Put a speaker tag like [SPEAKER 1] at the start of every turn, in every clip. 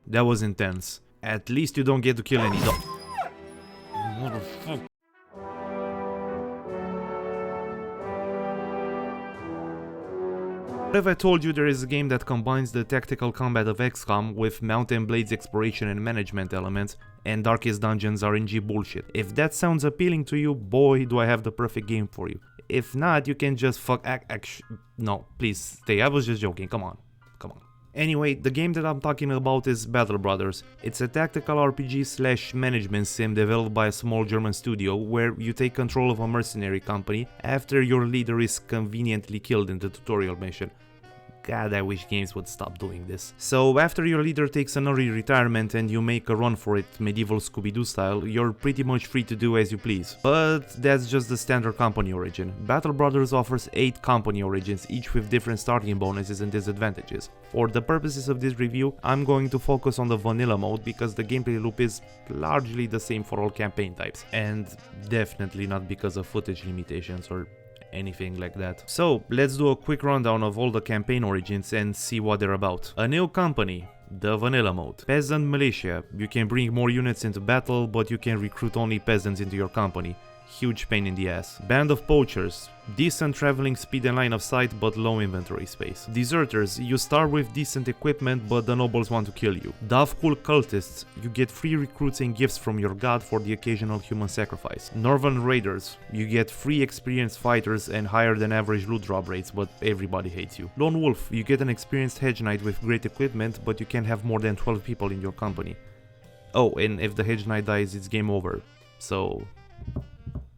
[SPEAKER 1] That was intense. At least you don't get to kill any dog. Motherfucker. What if I told you there is a game that combines the tactical combat of XCOM with Mount & Blade's exploration and management elements and Darkest Dungeon's RNG bullshit? If that sounds appealing to you, boy, do I have the perfect game for you. If not, you can just no, please stay. I was just joking. Come on. Come on. Anyway, the game that I'm talking about is Battle Brothers. It's a tactical RPG / management sim developed by a small German studio where you take control of a mercenary company after your leader is conveniently killed in the tutorial mission. God, I wish games would stop doing this. So after your leader takes an early retirement and you make a run for it medieval Scooby-Doo style, you're pretty much free to do as you please. But that's just the standard company origin. Battle Brothers offers 8 company origins, each with different starting bonuses and disadvantages. For the purposes of this review, I'm going to focus on the vanilla mode because the gameplay loop is largely the same for all campaign types. And definitely not because of footage limitations or anything like that. So let's do a quick rundown of all the campaign origins and see what they're about. A new company, the vanilla mode. Peasant militia, you can bring more units into battle, but you can recruit only peasants into your company. Huge pain in the ass. Band of poachers, decent traveling speed and line of sight but low inventory space. Deserters, you start with decent equipment but the nobles want to kill you. Dovekul cultists, you get free recruits and gifts from your god for the occasional human sacrifice. Northern raiders, you get free experienced fighters and higher than average loot drop rates but everybody hates you. Lone wolf, you get an experienced hedge knight with great equipment but you can't have more than 12 people in your company. Oh, and if the hedge knight dies it's game over, so...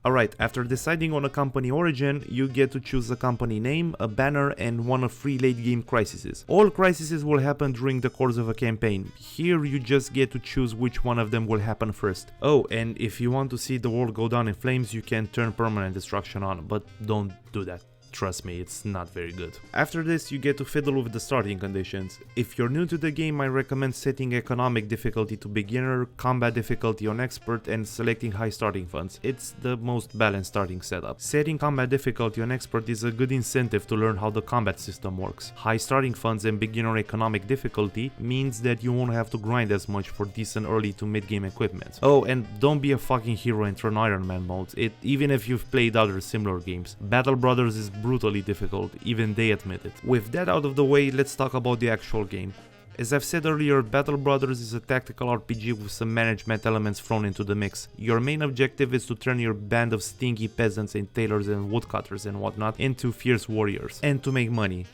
[SPEAKER 1] Alright, after deciding on a company origin, you get to choose a company name, a banner, and one of 3 late game crises. All crises will happen during the course of a campaign. Here you just get to choose which one of them will happen first. Oh, and if you want to see the world go down in flames, you can turn permanent destruction on, but don't do that. Trust me, it's not very good. After this, you get to fiddle with the starting conditions. If you're new to the game, I recommend setting economic difficulty to beginner, combat difficulty on expert, and selecting high starting funds. It's the most balanced starting setup. Setting combat difficulty on expert is a good incentive to learn how the combat system works. High starting funds and beginner economic difficulty means that you won't have to grind as much for decent early to mid-game equipment. Oh, and don't be a fucking hero and turn Iron Man mode, even if you've played other similar games. Battle Brothers is brutally difficult, even they admit it. With that out of the way, let's talk about the actual game. As I've said earlier, Battle Brothers is a tactical RPG with some management elements thrown into the mix. Your main objective is to turn your band of stinky peasants and tailors and woodcutters and whatnot into fierce warriors, and to make money.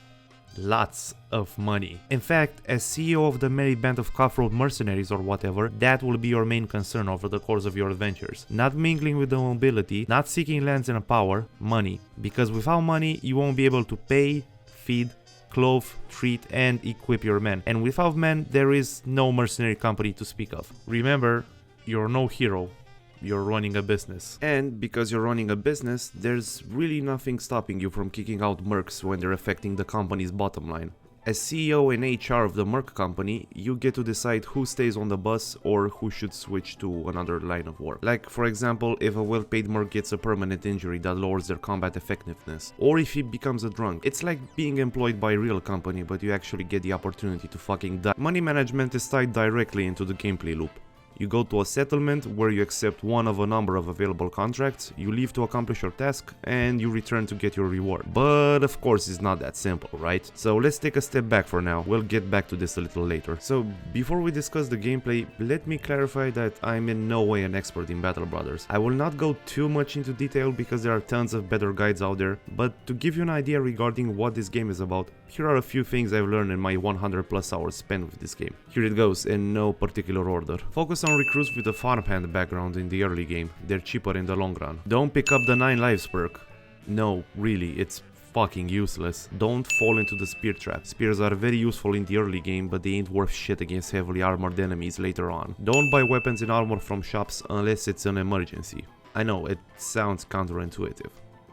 [SPEAKER 1] Lots of money. In fact, as CEO of the merry band of cutthroat mercenaries or whatever, that will be your main concern over the course of your adventures. Not mingling with the nobility, not seeking lands and power, money. Because without money, you won't be able to pay, feed, clothe, treat and equip your men. And without men, there is no mercenary company to speak of. Remember, you're no hero. You're running a business. And because you're running a business, there's really nothing stopping you from kicking out mercs when they're affecting the company's bottom line. As CEO and HR of the merc company, you get to decide who stays on the bus or who should switch to another line of work. Like, for example, if a well-paid merc gets a permanent injury that lowers their combat effectiveness, or if he becomes a drunk. It's like being employed by a real company, but you actually get the opportunity to fucking die. Money management is tied directly into the gameplay loop. You go to a settlement where you accept one of a number of available contracts, you leave to accomplish your task, and you return to get your reward. But of course it's not that simple, right? So let's take a step back for now, we'll get back to this a little later. So before we discuss the gameplay, let me clarify that I'm in no way an expert in Battle Brothers. I will not go too much into detail because there are tons of better guides out there, but to give you an idea regarding what this game is about, here are a few things I've learned in my 100+ hours spent with this game. Here it goes, in no particular order. Focus on recruits with a farmhand background in the early game, they're cheaper in the long run. Don't pick up the 9 lives perk. No, really, it's fucking useless. Don't fall into the spear trap. Spears are very useful in the early game, but they ain't worth shit against heavily armored enemies later on. Don't buy weapons and armor from shops unless it's an emergency. I know, it sounds counterintuitive.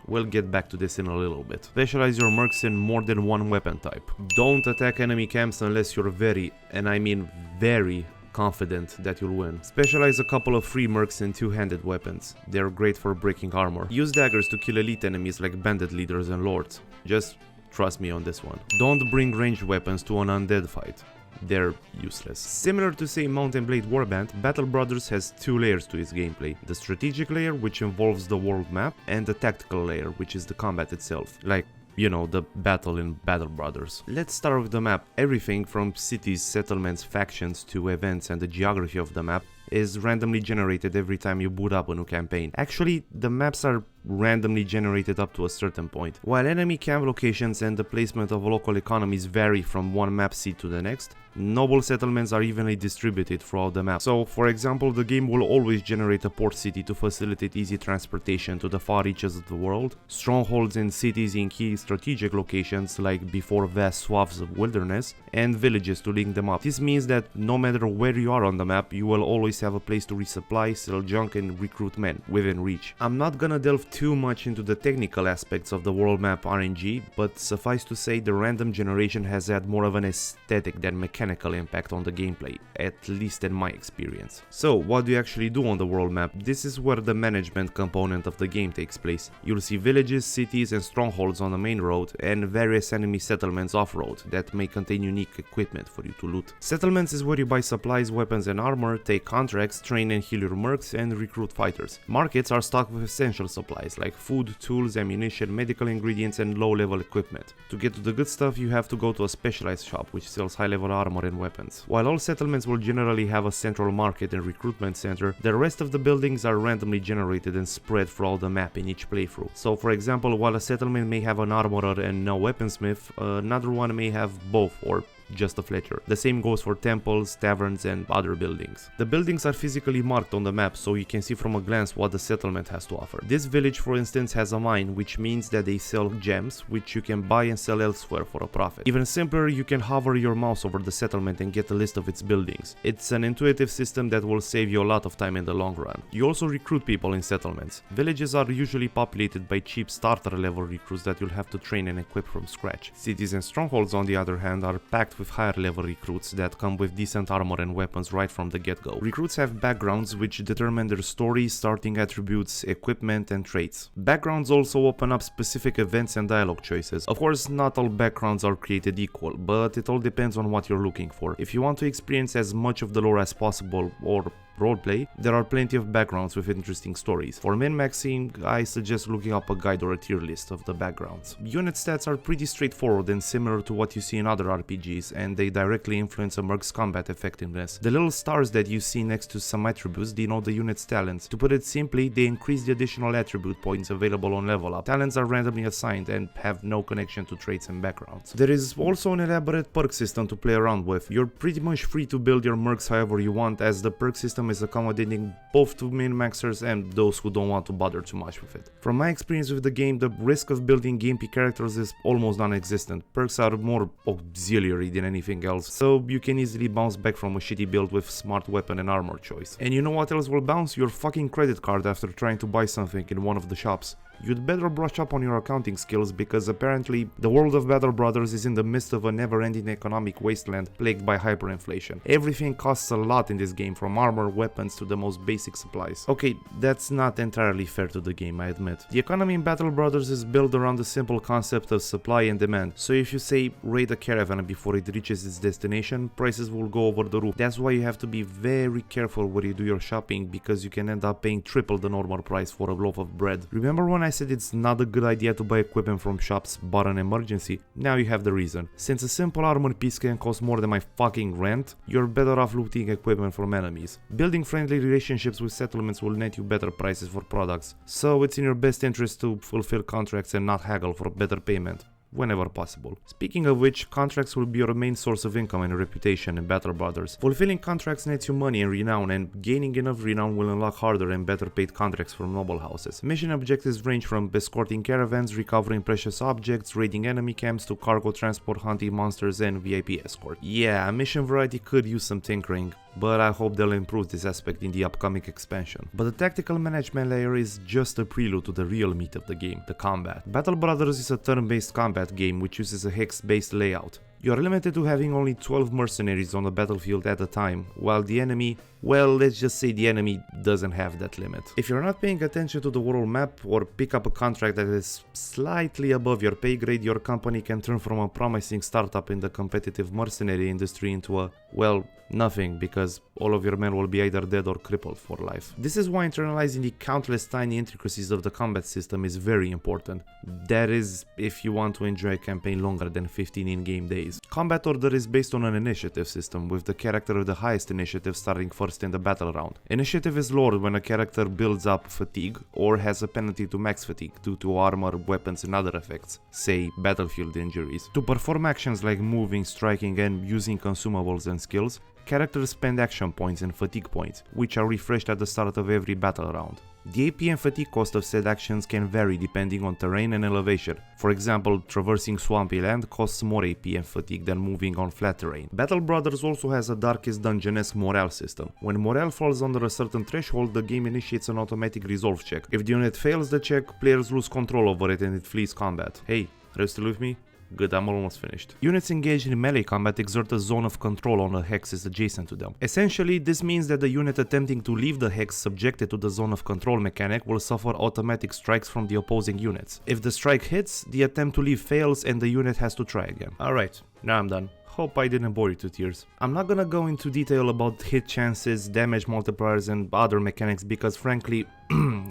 [SPEAKER 1] We'll get back to this in a little bit. Specialize your mercs in more than one weapon type. Don't attack enemy camps unless you're very, and I mean very, confident that you'll win. Specialize a couple of free mercs in two-handed weapons. They're great for breaking armor. Use daggers to kill elite enemies like bandit leaders and lords. Just trust me on this one. Don't bring ranged weapons to an undead fight. they're useless. Similar to say Mount & Blade Warband, Battle Brothers has two layers to its gameplay. The strategic layer, which involves the world map, and the tactical layer, which is the combat itself. Like, you know, the battle in Battle Brothers. Let's start with the map. Everything from cities, settlements, factions to events and the geography of the map is randomly generated every time you boot up a new campaign. Actually, the maps are randomly generated up to a certain point. While enemy camp locations and the placement of local economies vary from one map seed to the next, noble settlements are evenly distributed throughout the map. So, for example, the game will always generate a port city to facilitate easy transportation to the far reaches of the world, strongholds and cities in key strategic locations like before vast swaths of wilderness, and villages to link them up. This means that no matter where you are on the map, you will always have a place to resupply, sell junk and recruit men within reach. I'm not gonna delve too much into the technical aspects of the world map RNG, but suffice to say the random generation has had more of an aesthetic than mechanical impact on the gameplay, at least in my experience. So what do you actually do on the world map? This is where the management component of the game takes place. You'll see villages, cities and strongholds on the main road and various enemy settlements off-road that may contain unique equipment for you to loot. Settlements is where you buy supplies, weapons and armor, take contracts, train and heal your mercs and recruit fighters. Markets are stocked with essential supplies like food, tools, ammunition, medical ingredients and low-level equipment. To get to the good stuff you have to go to a specialized shop which sells high-level armor and weapons. While all settlements will generally have a central market and recruitment center, the rest of the buildings are randomly generated and spread throughout the map in each playthrough. So for example, while a settlement may have an armorer and no weaponsmith, another one may have both or just a fletcher. The same goes for temples, taverns and other buildings. The buildings are physically marked on the map so you can see from a glance what the settlement has to offer. This village for instance has a mine, which means that they sell gems which you can buy and sell elsewhere for a profit. Even simpler, you can hover your mouse over the settlement and get a list of its buildings. It's an intuitive system that will save you a lot of time in the long run. You also recruit people in settlements. Villages are usually populated by cheap starter level recruits that you'll have to train and equip from scratch. Cities and strongholds on the other hand are packed with higher level recruits that come with decent armor and weapons right from the get-go. Recruits have backgrounds which determine their story, starting attributes, equipment and traits. Backgrounds also open up specific events and dialogue choices. Of course, not all backgrounds are created equal, but it all depends on what you're looking for. If you want to experience as much of the lore as possible or roleplay, there are plenty of backgrounds with interesting stories. For min-maxing, I suggest looking up a guide or a tier list of the backgrounds. Unit stats are pretty straightforward and similar to what you see in other RPGs, and they directly influence a merc's combat effectiveness. The little stars that you see next to some attributes denote the unit's talents. To put it simply, they increase the additional attribute points available on level up. Talents are randomly assigned and have no connection to traits and backgrounds. There is also an elaborate perk system to play around with. You're pretty much free to build your mercs however you want, as the perk system is accommodating both to min-maxers and those who don't want to bother too much with it. From my experience with the game, the risk of building gimpy characters is almost non-existent. Perks are more auxiliary than anything else, so you can easily bounce back from a shitty build with smart weapon and armor choice. And you know what else will bounce? Your fucking credit card after trying to buy something in one of the shops. You'd better brush up on your accounting skills, because apparently the world of Battle Brothers is in the midst of a never-ending economic wasteland plagued by hyperinflation. Everything costs a lot in this game, from armor, weapons to the most basic supplies. Okay, that's not entirely fair to the game, I admit. The economy in Battle Brothers is built around the simple concept of supply and demand, so if you say raid a caravan before it reaches its destination, prices will go over the roof. That's why you have to be very careful where you do your shopping, because you can end up paying triple the normal price for a loaf of bread. Remember when I said it's not a good idea to buy equipment from shops but an emergency? Now you have the reason. Since a simple armor piece can cost more than my fucking rent, you're better off looting equipment from enemies. Building friendly relationships with settlements will net you better prices for products, so it's in your best interest to fulfill contracts and not haggle for better payment whenever possible. Speaking of which, contracts will be your main source of income and reputation in Battle Brothers. Fulfilling contracts nets you money and renown, and gaining enough renown will unlock harder and better paid contracts from noble houses. Mission objectives range from escorting caravans, recovering precious objects, raiding enemy camps, to cargo transport, hunting monsters and VIP escort. Yeah, mission variety could use some tinkering, but I hope they'll improve this aspect in the upcoming expansion. But the tactical management layer is just a prelude to the real meat of the game, the combat. Battle Brothers is a turn-based combat game which uses a hex-based layout. You're limited to having only 12 mercenaries on the battlefield at a time, while the enemy, well, let's just say the enemy doesn't have that limit. If you're not paying attention to the world map or pick up a contract that is slightly above your pay grade, your company can turn from a promising startup in the competitive mercenary industry into a, well, nothing, because all of your men will be either dead or crippled for life. This is why internalizing the countless tiny intricacies of the combat system is very important. That is, if you want to enjoy a campaign longer than 15 in-game days. Combat order is based on an initiative system, with the character of the highest initiative starting first in the battle round. Initiative is lowered when a character builds up fatigue or has a penalty to max fatigue due to armor, weapons and other effects, say battlefield injuries. To perform actions like moving, striking and using consumables and skills, characters spend action points and fatigue points, which are refreshed at the start of every battle round. The AP and fatigue cost of said actions can vary depending on terrain and elevation. For example, traversing swampy land costs more AP and fatigue than moving on flat terrain. Battle Brothers also has a Darkest Dungeon-esque morale system. When morale falls under a certain threshold, the game initiates an automatic resolve check. If the unit fails the check, players lose control over it and it flees combat. Hey, are you still with me? Good, I'm almost finished. Units engaged in melee combat exert a zone of control on the hexes adjacent to them. Essentially, this means that the unit attempting to leave the hex subjected to the zone of control mechanic will suffer automatic strikes from the opposing units. If the strike hits, the attempt to leave fails and the unit has to try again. Alright, now I'm done. Hope I didn't bore you to tears. I'm not gonna go into detail about hit chances, damage multipliers and other mechanics because frankly,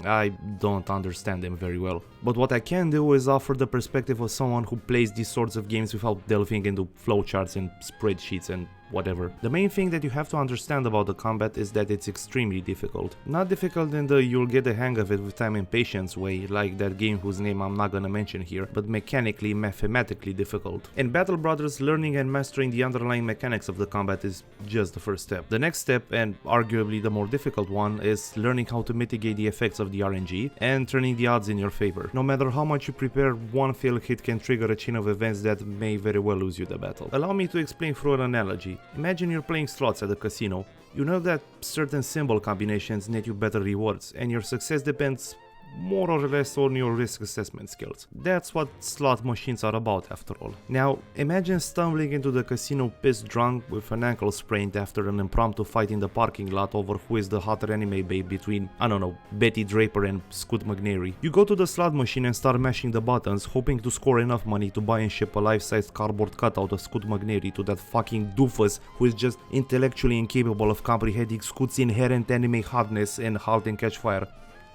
[SPEAKER 1] I don't understand them very well. But what I can do is offer the perspective of someone who plays these sorts of games without delving into flowcharts and spreadsheets and whatever. The main thing that you have to understand about the combat is that it's extremely difficult. Not difficult in the you'll get the hang of it with time and patience way, like that game whose name I'm not gonna mention here, but mechanically, mathematically difficult. In Battle Brothers, learning and mastering the underlying mechanics of the combat is just the first step. The next step, and arguably the more difficult one, is learning how to mitigate the effects of the RNG and turning the odds in your favor. No matter how much you prepare, one failed hit can trigger a chain of events that may very well lose you the battle. Allow me to explain through an analogy. Imagine you're playing slots at a casino. You know that certain symbol combinations net you better rewards, and your success depends more or less on your risk assessment skills. That's what slot machines are about after all. Now, imagine stumbling into the casino pissed drunk with an ankle sprained after an impromptu fight in the parking lot over who is the hotter anime babe between, I don't know, Betty Draper and Scoot McNairy. You go to the slot machine and start mashing the buttons, hoping to score enough money to buy and ship a life-sized cardboard cutout of Scoot McNairy to that fucking doofus who is just intellectually incapable of comprehending Scoot's inherent anime hotness and Halt and Catch Fire,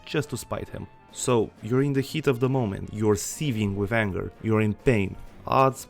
[SPEAKER 1] just to spite him. So, you're in the heat of the moment, you're seething with anger, you're in pain. Odds,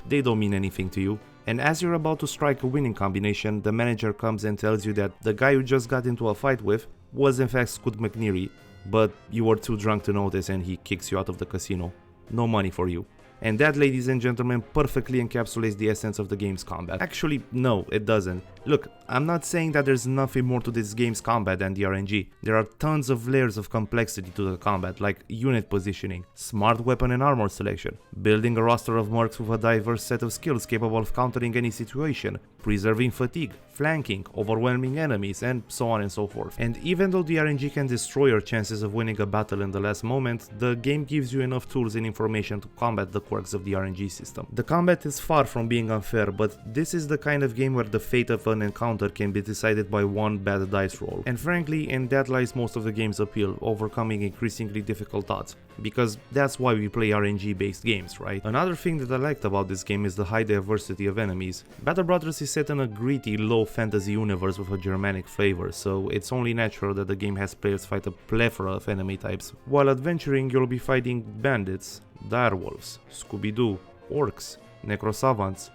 [SPEAKER 1] they don't mean anything to you. And as you're about to strike a winning combination, the manager comes and tells you that the guy you just got into a fight with was in fact Scoot McNairy, but you were too drunk to notice and he kicks you out of the casino. No money for you. And that, ladies and gentlemen, perfectly encapsulates the essence of the game's combat. Actually, no, it doesn't. Look, I'm not saying that there's nothing more to this game's combat than the RNG. There are tons of layers of complexity to the combat, like unit positioning, smart weapon and armor selection, building a roster of mercs with a diverse set of skills capable of countering any situation, preserving fatigue, flanking, overwhelming enemies, and so on and so forth. And even though the RNG can destroy your chances of winning a battle in the last moment, the game gives you enough tools and information to combat the quirks of the RNG system. The combat is far from being unfair, but this is the kind of game where the fate of an encounter can be decided by one bad dice roll. And frankly, in that lies most of the game's appeal, overcoming increasingly difficult odds. Because that's why we play RNG based games, right? Another thing that I liked about this game is the high diversity of enemies. Battle Brothers is set in a gritty, low fantasy universe with a Germanic flavor, so it's only natural that the game has players fight a plethora of enemy types. While adventuring, you'll be fighting bandits, direwolves, Scooby-Doo, orcs, necrosavants,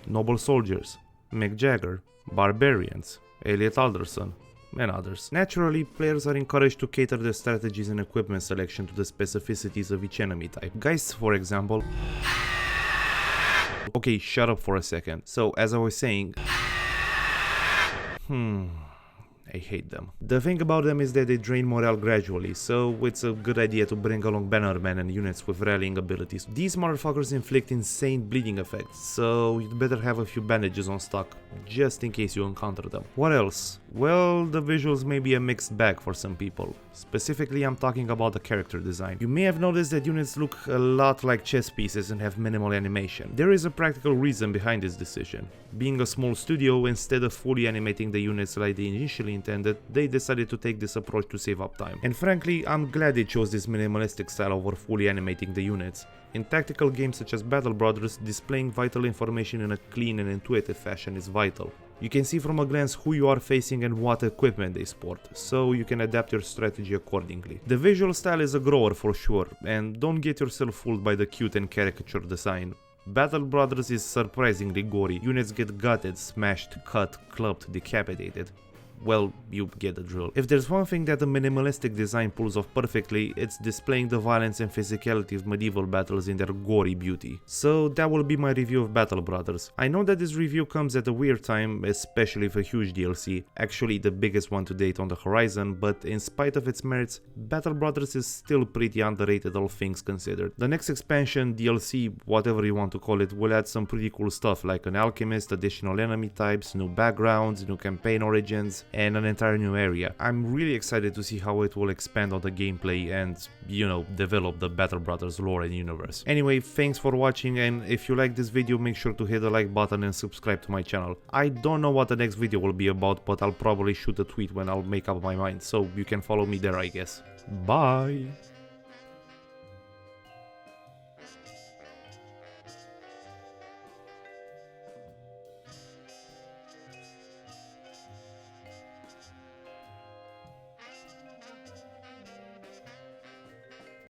[SPEAKER 1] noble soldiers, Mick Jagger, barbarians, Elliot Alderson, and others. Naturally, players are encouraged to cater their strategies and equipment selection to the specificities of each enemy type. Geists, for example... Okay, shut up for a second. So, as I was saying... I hate them. The thing about them is that they drain morale gradually, so it's a good idea to bring along bannermen and units with rallying abilities. These motherfuckers inflict insane bleeding effects, so you'd better have a few bandages on stock, just in case you encounter them. What else? Well, the visuals may be a mixed bag for some people. Specifically, I'm talking about the character design. You may have noticed that units look a lot like chess pieces and have minimal animation. There is a practical reason behind this decision. Being a small studio, instead of fully animating the units like they initially intended, they decided to take this approach to save up time. And frankly, I'm glad they chose this minimalistic style over fully animating the units. In tactical games such as Battle Brothers, displaying vital information in a clean and intuitive fashion is vital. You can see from a glance who you are facing and what equipment they sport, so you can adapt your strategy accordingly. The visual style is a grower for sure, and don't get yourself fooled by the cute and caricature design. Battle Brothers is surprisingly gory. Units get gutted, smashed, cut, clubbed, decapitated. Well, you get the drill. If there's one thing that the minimalistic design pulls off perfectly, it's displaying the violence and physicality of medieval battles in their gory beauty. So that will be my review of Battle Brothers. I know that this review comes at a weird time, especially for a huge DLC, actually the biggest one to date on the horizon, but in spite of its merits, Battle Brothers is still pretty underrated all things considered. The next expansion, DLC, whatever you want to call it, will add some pretty cool stuff like an alchemist, additional enemy types, new backgrounds, new campaign origins, and an entire new area. I'm really excited to see how it will expand on the gameplay and, develop the Battle Brothers lore and universe. Anyway, thanks for watching, and if you like this video, make sure to hit the like button and subscribe to my channel. I don't know what the next video will be about, but I'll probably shoot a tweet when I'll make up my mind, so you can follow me there, I guess. Bye!